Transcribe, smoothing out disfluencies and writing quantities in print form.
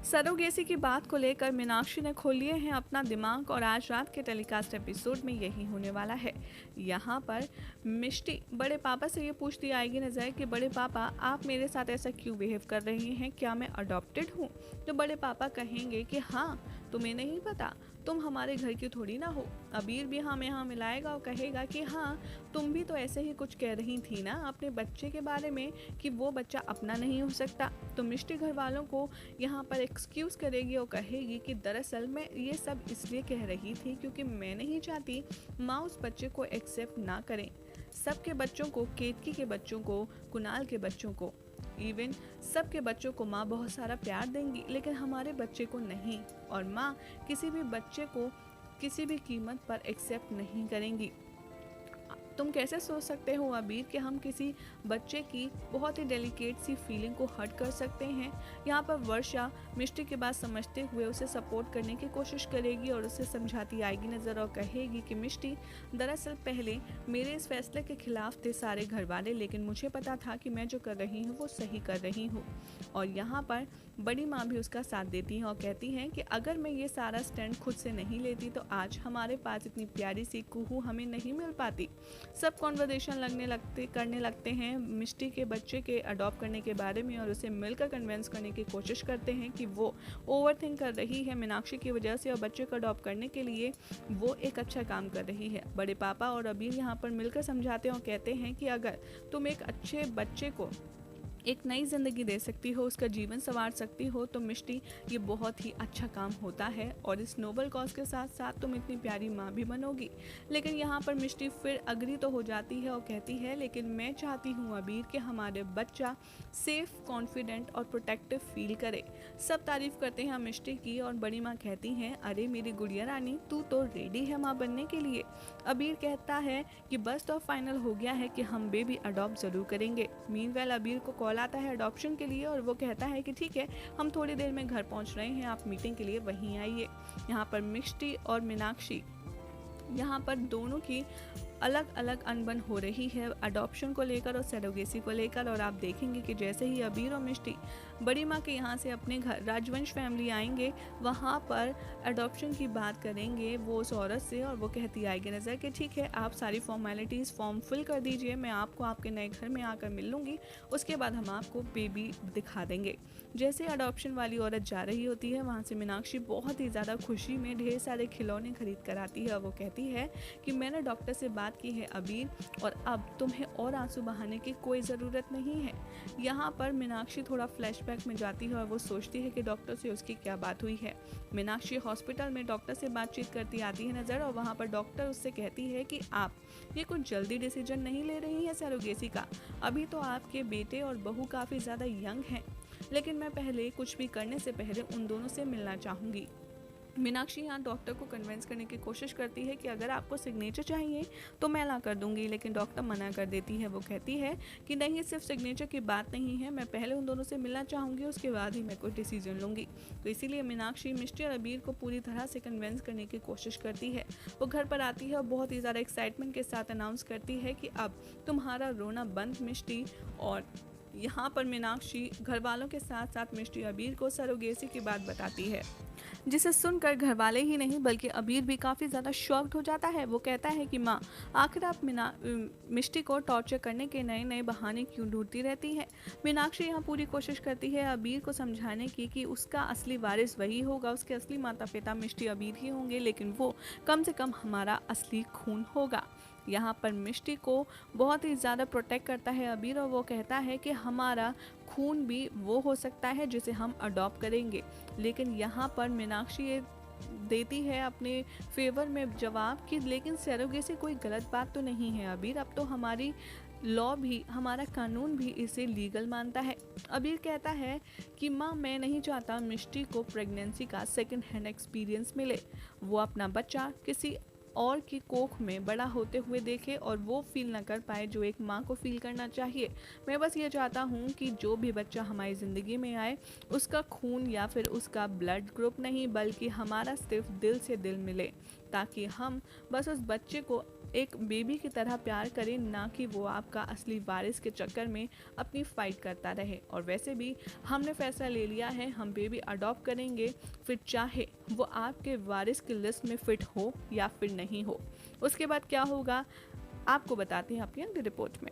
Surrogacy की बात को लेकर मीनाक्षी ने खोल लिए हैं अपना दिमाग और आज रात के टेलीकास्ट एपिसोड में यही होने वाला है। यहाँ पर मिष्टी बड़े पापा से ये पूछती आएगी नजर कि बड़े पापा आप मेरे साथ ऐसा क्यों बिहेव कर रहे हैं, क्या मैं अडॉप्टेड हूँ? तो बड़े पापा कहेंगे कि हाँ, तुम्हें नहीं पता, तुम हमारे घर की थोड़ी ना हो। अबीर भी हाँ में हाँ मिलाएगा और कहेगा कि हाँ, तुम भी तो ऐसे ही कुछ कह रही थी ना अपने बच्चे के बारे में कि वो बच्चा अपना नहीं हो सकता। तो मिष्टी घर वालों को यहाँ पर एक्सक्यूज़ करेगी और कहेगी कि दरअसल मैं ये सब इसलिए कह रही थी क्योंकि मैं नहीं चाहती माँ उस बच्चे को एक्सेप्ट ना करें। सबके बच्चों को, केतकी के बच्चों को, कुणाल के बच्चों को, इवन सबके बच्चों को माँ बहुत सारा प्यार देंगी, लेकिन हमारे बच्चे को नहीं। और माँ किसी भी बच्चे को किसी भी कीमत पर एक्सेप्ट नहीं करेंगी। तुम कैसे सोच सकते हो अबीर कि हम किसी बच्चे की बहुत ही डेलिकेट सी फीलिंग को हर्ट कर सकते हैं? यहाँ पर वर्षा मिष्टी की बात समझते हुए उसे सपोर्ट करने की कोशिश करेगी और उसे समझाती आएगी नज़र और कहेगी कि मिष्टी, दरअसल पहले मेरे इस फैसले के खिलाफ थे सारे घर वाले, लेकिन मुझे पता था कि मैं जो कर रही हूँ वो सही कर रही हूँ। और यहाँ पर बड़ी माँ भी उसका साथ देती हैं और कहती हैं कि अगर मैं ये सारा स्टैंड खुद से नहीं लेती तो आज हमारे पास इतनी प्यारी सी कुहू हमें नहीं मिल पाती। सब कॉन्वर्सेशन करने लगते हैं मिष्टी के बच्चे के अडॉप्ट करने के बारे में और उसे मिलकर कन्विंस करने की कोशिश करते हैं कि वो ओवरथिंक कर रही है मीनाक्षी की वजह से और बच्चे को अडॉप्ट करने के लिए वो एक अच्छा काम कर रही है। बड़े पापा और अबीर यहाँ पर मिलकर समझाते हैं और कहते हैं कि अगर तुम एक अच्छे बच्चे को एक नई ज़िंदगी दे सकती हो, उसका जीवन संवार सकती हो, तो मिष्टी ये बहुत ही अच्छा काम होता है और इस नोबल कॉज के साथ साथ तुम इतनी प्यारी माँ भी बनोगी। लेकिन यहाँ पर मिष्टी फिर अग्री तो हो जाती है और कहती है लेकिन मैं चाहती हूँ अबीर कि हमारे बच्चा सेफ, कॉन्फिडेंट और प्रोटेक्टिव फील करे। सब तारीफ करते हैं मिष्टी की और बड़ी माँ कहती हैं अरे मेरी गुड़िया रानी, तू तो रेडी है माँ बनने के लिए। अबीर कहता है कि बस तो फाइनल हो गया है कि हम बेबी अडॉप्ट ज़रूर करेंगे। मीनवेल अबीर को कॉल आता है अडॉप्शन के लिए और वो कहता है कि ठीक है, हम थोड़ी देर में घर पहुंच रहे हैं, आप मीटिंग के लिए वहीं आइए। यहाँ पर मिष्टी और मीनाक्षी, यहाँ पर दोनों की अलग अलग अनबन हो रही है अडॉप्शन को लेकर और सरोगेसी को लेकर। और आप देखेंगे कि जैसे ही अबीर और मिष्टी बड़ी माँ के यहाँ से अपने घर राजवंश फैमिली आएंगे, वहाँ पर अडॉप्शन की बात करेंगे वो उस औरत से और वो कहती आएगी नज़र कि ठीक है, आप सारी फॉर्मेलिटीज़ फॉर्म फिल कर दीजिए, मैं आपको आपके नए घर में आकर मिल लूँगी, उसके बाद हम आपको बेबी दिखा देंगे। जैसे अडॉप्शन वाली औरत जा रही होती है, वहाँ से मीनाक्षी बहुत ही ज़्यादा खुशी में ढेर सारे खिलौने खरीद कर आती है और वो कहती है कि मैंने डॉक्टर से बात की है अबीर, और अब तुम्हें और आंसू बहाने की कोई ज़रूरत नहीं है। यहाँ पर मीनाक्षी थोड़ा फ्लैशबैक में जाती है और वो सोचती है कि डॉक्टर से उसकी क्या बात हुई है। मीनाक्षी हॉस्पिटल में डॉक्टर से बातचीत करती आती है नज़र और वहाँ पर डॉक्टर उससे कहती है कि आप ये कुछ जल्दी डिसीजन नहीं ले रही है सरोगेसी का, अभी तो आपके बेटे और बहू काफ़ी ज़्यादा यंग हैं, लेकिन मैं पहले कुछ भी करने से पहले उन दोनों से मिलना चाहूँगी। मीनाक्षी यहाँ डॉक्टर को कन्विंस करने की कोशिश करती है कि अगर आपको सिग्नेचर चाहिए तो मैं ला कर दूंगी, लेकिन डॉक्टर मना कर देती है। वो कहती है कि नहीं, सिर्फ सिग्नेचर की बात नहीं है, मैं पहले उन दोनों से मिलना चाहूँगी, उसके बाद ही मैं कोई डिसीजन लूँगी। तो इसीलिए मीनाक्षी मिष्टी और अबीर को पूरी तरह से कन्विंस करने की कोशिश करती है। वो घर पर आती है और बहुत ही ज़्यादा एक्साइटमेंट के साथ अनाउंस करती है कि अब तुम्हारा रोना बंद मिष्टी। और यहाँ पर मीनाक्षी घर वालों के साथ साथ मिष्टी अबीर को सरोगेसी की बात बताती है, जिसे सुनकर घर वाले ही नहीं बल्कि अबीर भी काफ़ी ज़्यादा शॉक्ड हो जाता है। वो कहता है कि माँ, आखिर आप मिष्टी को टॉर्चर करने के नए नए बहाने क्यों ढूंढती रहती है? मीनाक्षी यहाँ पूरी कोशिश करती है अबीर को समझाने की कि उसका असली वारिस वही होगा, उसके असली माता पिता मिष्टी अबीर ही होंगे, लेकिन वो कम से कम हमारा असली खून होगा। यहाँ पर मिष्टी को बहुत ही ज़्यादा प्रोटेक्ट करता है अबीर और वो कहता है कि हमारा खून भी वो हो सकता है जिसे हम अडॉप्ट करेंगे। लेकिन यहाँ पर मीनाक्षी ये देती है अपने फेवर में जवाब कि लेकिन सरोगेसी कोई गलत बात तो नहीं है अबीर, अब तो हमारी लॉ भी, हमारा कानून भी इसे लीगल मानता है। अबीर कहता है कि माँ, मैं नहीं चाहता मिष्टी को प्रेगनेंसी का सेकंड हैंड एक्सपीरियंस मिले, वो अपना बच्चा किसी और की कोख में बड़ा होते हुए देखे और वो फील ना कर पाए जो एक माँ को फील करना चाहिए। मैं बस ये चाहता हूँ कि जो भी बच्चा हमारी ज़िंदगी में आए उसका खून या फिर उसका ब्लड ग्रुप नहीं बल्कि हमारा सिर्फ दिल से दिल मिले। ताकि हम बस उस बच्चे को एक बेबी की तरह प्यार करें, ना कि वो आपका असली वारिस के चक्कर में अपनी फ़ाइट करता रहे। और वैसे भी हमने फैसला ले लिया है, हम बेबी अडॉप्ट करेंगे, फिर चाहे वो आपके वारिस की लिस्ट में फ़िट हो या फिर नहीं हो। उसके बाद क्या होगा आपको बताते हैं अपनी अगली रिपोर्ट में।